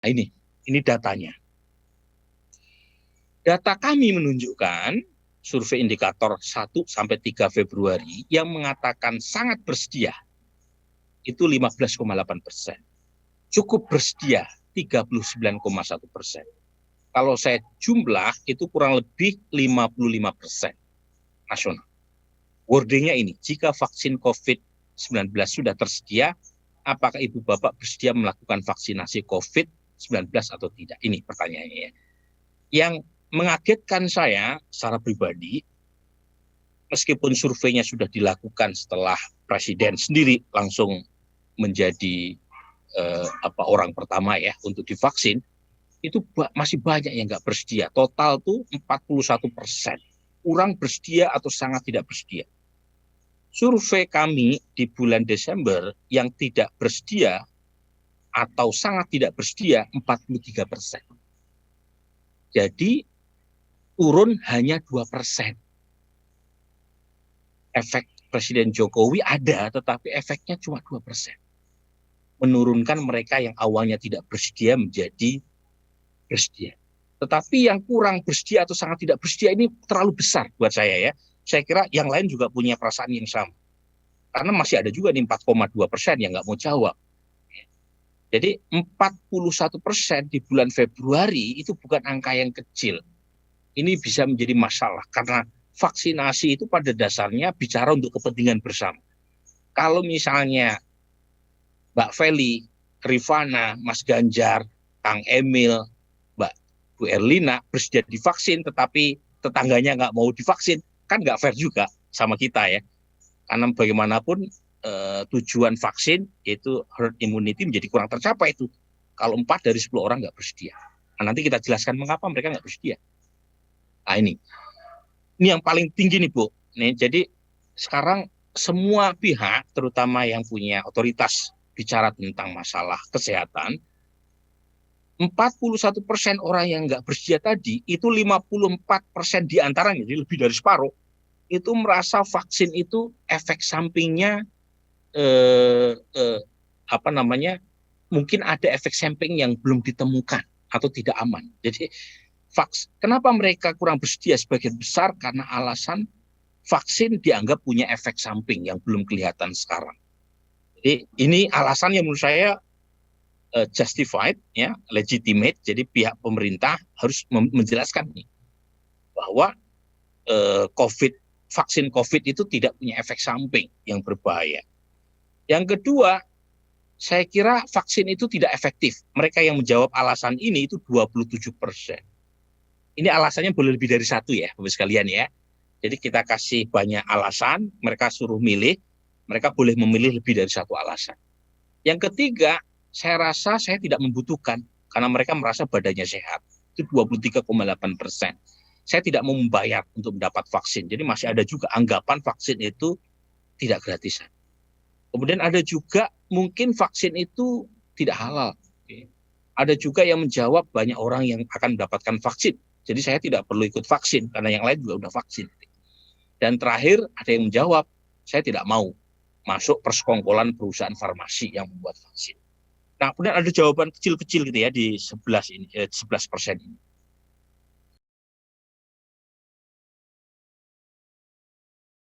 Nah, ini datanya. Data kami menunjukkan survei indikator 1 sampai 3 Februari yang mengatakan sangat bersedia itu 15,8%. Cukup bersedia 39,1%. Kalau saya jumlah itu kurang lebih 55% nasional. Wordingnya ini, jika vaksin COVID-19 sudah tersedia, apakah ibu bapak bersedia melakukan vaksinasi COVID-19 atau tidak? Ini pertanyaannya ya. Yang mengagetkan saya secara pribadi, meskipun surveinya sudah dilakukan setelah presiden sendiri langsung menjadi orang pertama ya untuk divaksin, itu masih banyak yang nggak bersedia. Total tuh 41%. Kurang bersedia atau sangat tidak bersedia. Survei kami di bulan Desember yang tidak bersedia atau sangat tidak bersedia 43%. Jadi turun hanya 2%. Efek Presiden Jokowi ada, tetapi efeknya cuma 2%. Menurunkan mereka yang awalnya tidak bersedia menjadi bersedia. Tetapi yang kurang bersedia atau sangat tidak bersedia ini terlalu besar buat saya ya. Saya kira yang lain juga punya perasaan yang sama. Karena masih ada juga nih 4,2% yang nggak mau jawab. Jadi 41% di bulan Februari itu bukan angka yang kecil. Ini bisa menjadi masalah karena vaksinasi itu pada dasarnya bicara untuk kepentingan bersama. Kalau misalnya Mbak Feli, Rifana, Mas Ganjar, Kang Emil, Mbak Bu Erlina bersedia divaksin tetapi tetangganya nggak mau divaksin, kan nggak fair juga sama kita ya. Karena bagaimanapun tujuan vaksin itu herd immunity menjadi kurang tercapai itu. Kalau 4 dari 10 orang nggak bersedia. Nah, nanti kita jelaskan mengapa mereka nggak bersedia. Nah ini yang paling tinggi nih Bu. Nih, jadi sekarang semua pihak, terutama yang punya otoritas bicara tentang masalah kesehatan, 41% orang yang nggak bersedia tadi, itu 54% diantaranya, jadi lebih dari separuh, itu merasa vaksin itu efek sampingnya mungkin ada efek samping yang belum ditemukan atau tidak aman. Jadi kenapa mereka kurang bersedia sebagian besar karena alasan vaksin dianggap punya efek samping yang belum kelihatan sekarang. Jadi ini alasan yang menurut saya justified, ya, legitimate. Jadi pihak pemerintah harus menjelaskan nih bahwa vaksin COVID itu tidak punya efek samping yang berbahaya. Yang kedua, saya kira vaksin itu tidak efektif. Mereka yang menjawab alasan ini itu 27%. Ini alasannya boleh lebih dari satu ya, Bapak sekalian ya. Jadi kita kasih banyak alasan, mereka suruh milih, mereka boleh memilih lebih dari satu alasan. Yang ketiga, saya rasa saya tidak membutuhkan, karena mereka merasa badannya sehat. Itu 23,8%. Saya tidak mau membayar untuk mendapat vaksin. Jadi masih ada juga anggapan vaksin itu tidak gratisan. Kemudian ada juga mungkin vaksin itu tidak halal. Ada juga yang menjawab banyak orang yang akan mendapatkan vaksin. Jadi saya tidak perlu ikut vaksin karena yang lain juga udah vaksin. Dan terakhir ada yang menjawab, saya tidak mau masuk persekongkolan perusahaan farmasi yang membuat vaksin. Nah, kemudian ada jawaban kecil-kecil gitu ya di 11% ini.